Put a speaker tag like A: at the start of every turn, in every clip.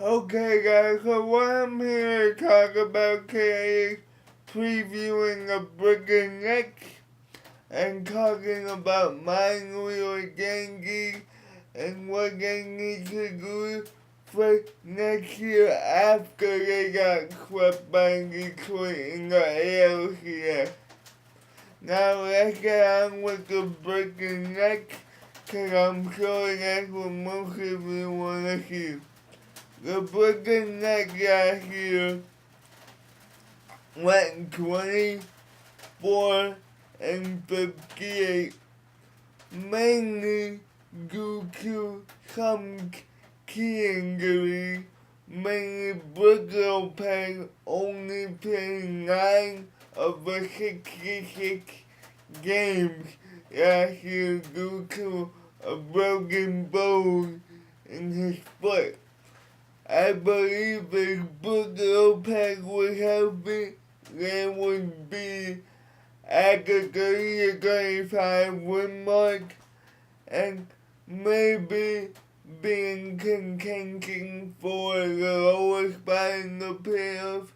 A: Okay guys, so what I'm here to talk about today is previewing a Brooklyn Nets and talking about my New York Yankees and what they need to do for next year after they got swept by Detroit in the ALCS. Now let's get on with the Brooklyn Nets, cause I'm sure that's what most of you want to see. The Brooklyn Nets last year went 24 and 58, mainly due to some key injuries, mainly Brook Lopez only playing 9 of the 66 games last year due to a broken bone in his foot. I believe if Brook Lopez was healthy, they would be at the 30 to 35 win mark and maybe be in contention for the lowest spot in the playoffs,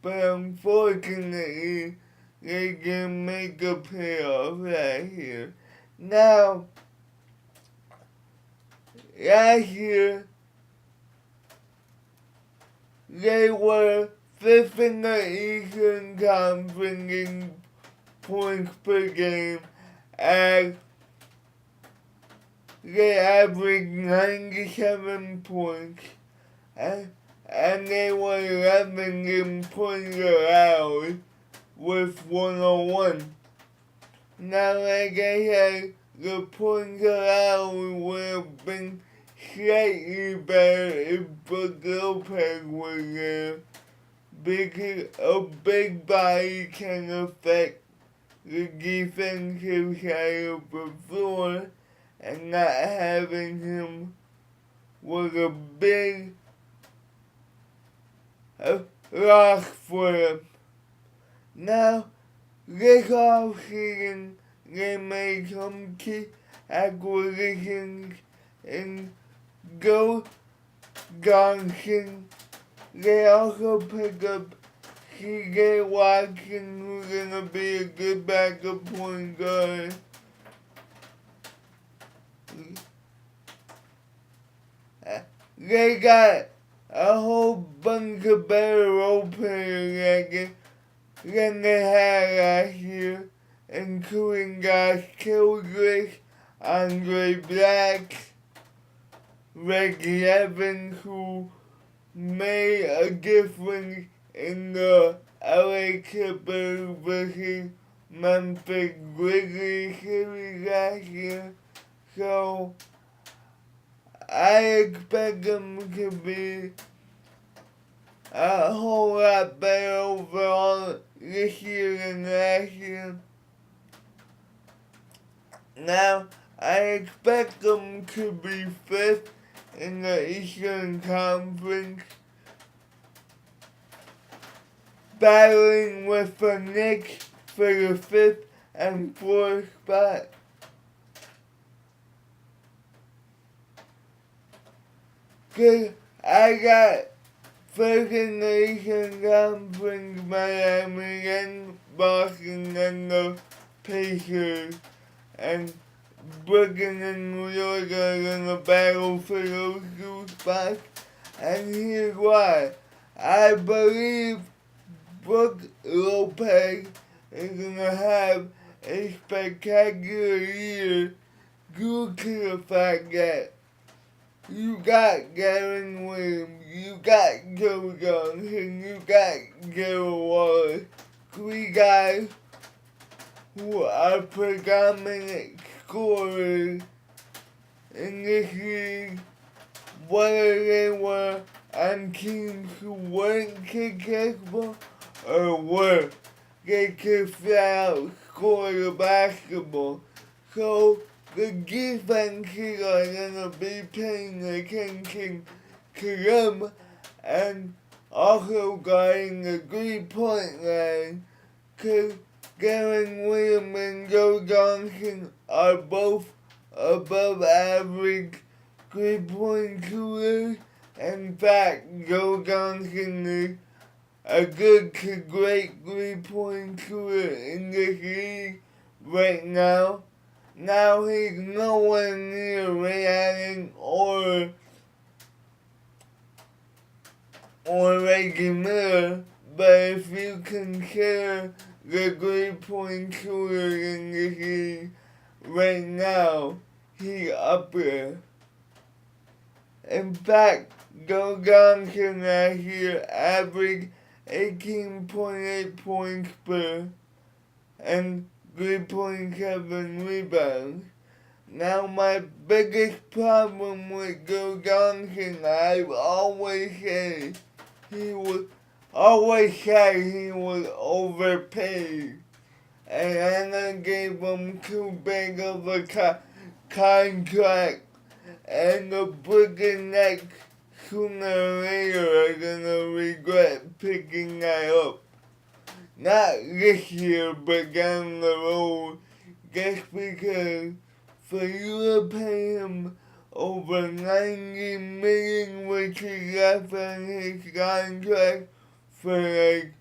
A: but unfortunately, they didn't make a playoff last year. Now, last year, they were 5th in the Eastern Conference in points per game, as they averaged 97 points, and they were 11th in points allowed with 101. Now, like I said, the points allowed would have been slightly better if Brook Lopez was there, because a big body can affect the defensive side of the floor, and not having him was a big loss for them. Now, this offseason, they made some key acquisitions in Joe Johnson. They also picked up C.J. Watson, who's gonna be a good backup point guard. They got a whole bunch of better role players than they had last year, including guys Childress, Andre Black, Reggie Evans, who made a difference in the LA Clippers versus Memphis Grizzlies series last year. So I expect them to be a whole lot better overall this year than last year. Now, I expect them to be 5th in the Eastern Conference, battling with the Knicks for the 5th and 4th spot. Cause I got 1st in the Eastern Conference, Miami, and Boston, and the Pacers, and Brooklyn and New York are gonna battle for those 2 spots, and here's why. I believe Brook Lopez is gonna have a spectacular year due to the fact that you got Gavin Williams, you got Joe Johnson, you got Gerald Wallace, 3 guys who are predominant scorers in this league, whether they were on teams who weren't successful or were. They could flat out score the basketball. So the defenses are gonna be paying attention to them and also guarding the 3-point line, cause Gavin Williams and Joe Johnson are both above average 3-point shooters, In fact, Joe Johnson is a good to great 3-point shooter in this league right now. Now he's nowhere near Ray Allen or Reggie Miller, but if you consider the 3-point shooter in this league right now, he's up there. In fact, Joe Johnson last year averaged 18.8 points per and 3.7 rebounds. Now my biggest problem with Joe Johnson, I've always said he was overpaid, and Anna gave him too big of a contract, and the Brooklyn Nets sooner or later are gonna regret picking that up. Not this year, but down the road, just because for you to pay him over $90 million, which is left on his contract for like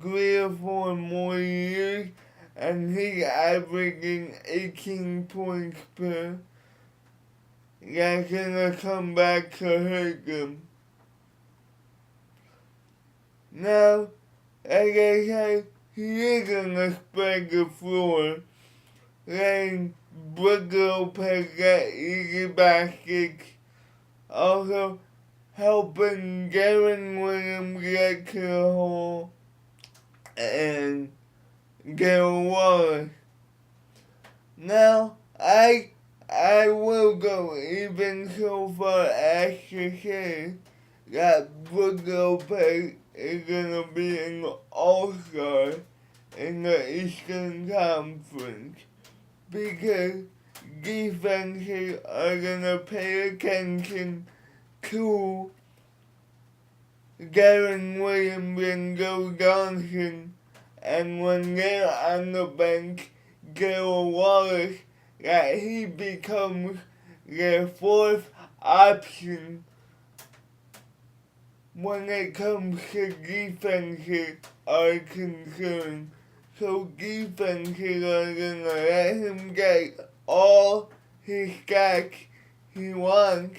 A: 3 or 4 more years, and he's averaging 18 points per, that's gonna come back to hurt him. Now, like I said, he is gonna spread the floor, letting Brook Lopez get easy baskets, also helping Darren Williams get to the hole, and Darren Wallace. Now, I will go even so far as to say that Brook Lopez is gonna be an all-star in the Eastern Conference, because defenses are gonna pay attention to Darren Williams and Joe Johnson, and when they're on the bench, Darren Wallace, that he becomes their 4th option when it comes to defenses are concerned. So defenses are gonna let him get all his stats he wants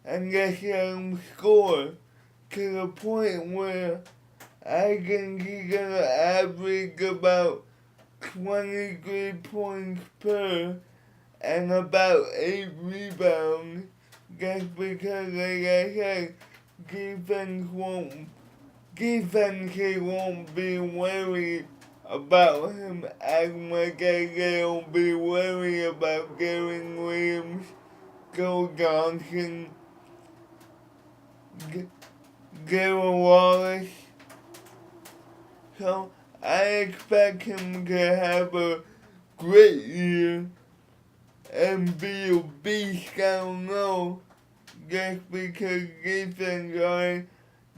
A: and just let him score to the point where I think he's gonna average about 23 points per and about 8 rebounds, just because, like I said, defenses won't be worried about him as much as they'll be worried about Darren Williams, Joe Johnson, Darren Wallace. So I expect him to have a great year and be a beast down low, just because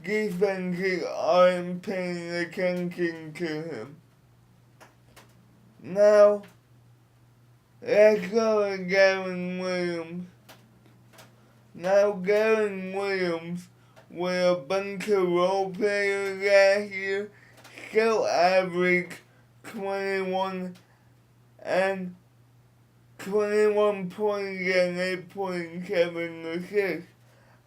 A: defenses aren't paying attention to him. Now, let's go to Darren Williams. Now, Darren Williams, with a bunch of role players last year, still averaged 21 points and 8.7 assists.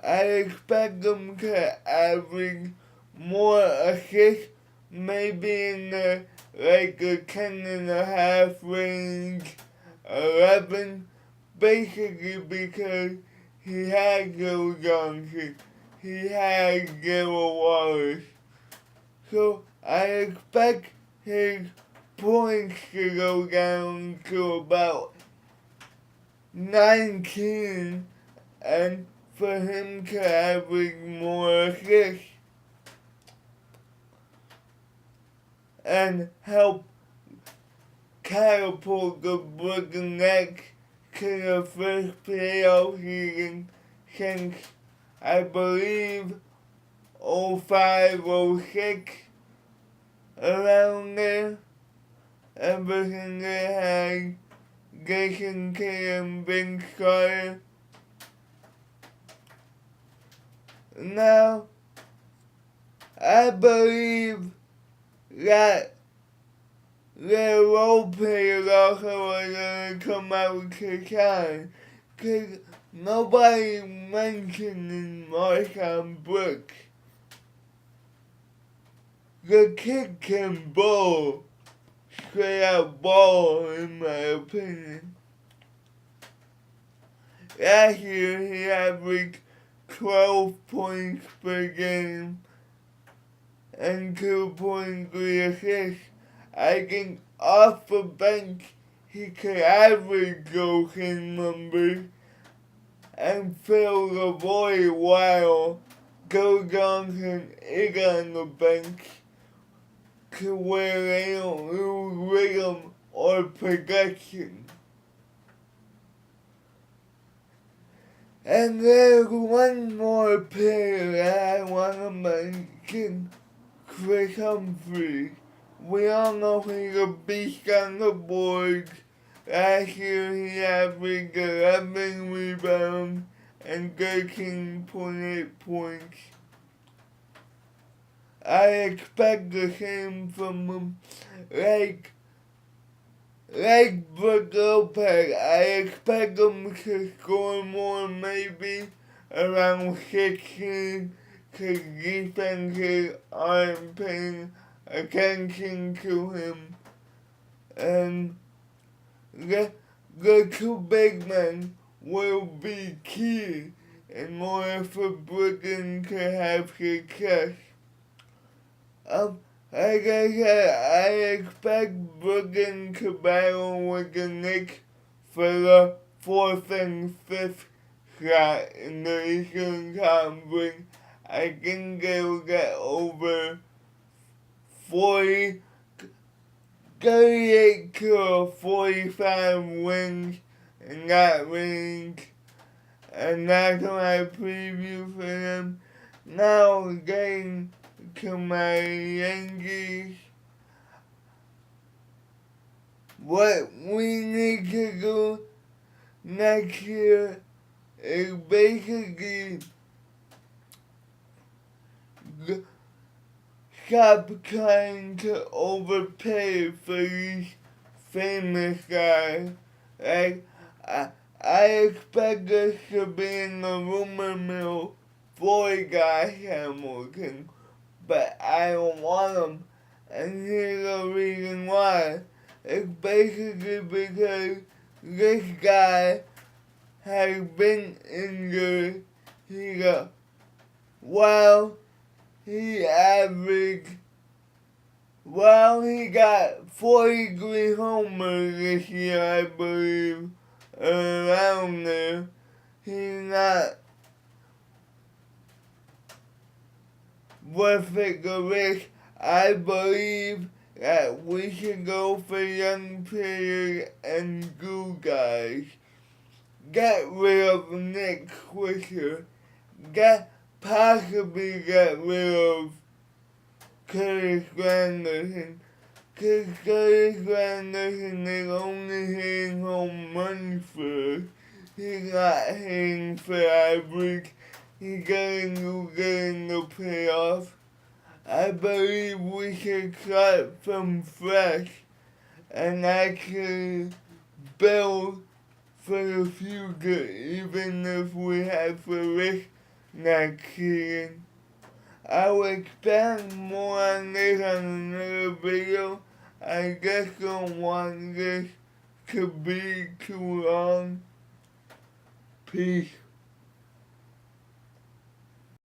A: I expect him to average more assists, maybe in the a 10.5 range, 11, basically because he had Joe Johnson, he had Darren Wallace. So I expect his points to go down to about 19 and for him to average more assists and help catapult the Brooklyn Nets to the first playoff season since, I believe, 05-06, around there. Ever since they had Jason Kidd and Vince Carter. Now, I believe that the role players also are gonna come out to shine, cause nobody mentioned in Marshawn Brooks. The kid can bowl, straight out ball in my opinion. Last year he averaged 12 points per game and 2.3 assists. I think off the bench he could average those numbers and fill the void while Joe Johnson is on the bench to where they don't lose rhythm or production. And there's one more player that I want to mention, Kris Humphries. We all know he's a beast on the board. Last year he averaged 11 rebounds and 13.8 points. I expect the same from him. Like Brook Lopez, I expect him to score more, maybe around 16, because defenses aren't paying attention to him. And the two big men will be key in order for Brooklyn to have success. Like I said, I expect Brooklyn to battle with the Knicks for the 4th and 5th slot in the Eastern Conference. I think they will get over 38 to 45 wins in that range. And that's my preview for them. Now getting to my Yankees. What we need to do next year is basically stop trying to overpay for these famous guys. Like, I expect us to be in the rumor mill for Guy Hamilton, but I don't want him. And here's the reason why. It's basically because this guy has been injured. He got he got 43 homers this year, I believe, around there. He's not worth it the risk. I believe that we should go for young players and good guys. Get rid of Nick Swisher. Possibly get rid of Curtis Granderson. Because Curtis Granderson is only hitting home runs first. He's not hitting for average. He's getting in the playoffs. I believe we should start from fresh and actually build for the future, even if we have to risk next season. I will expand more on this on another video. I just don't want this to be too long. Peace.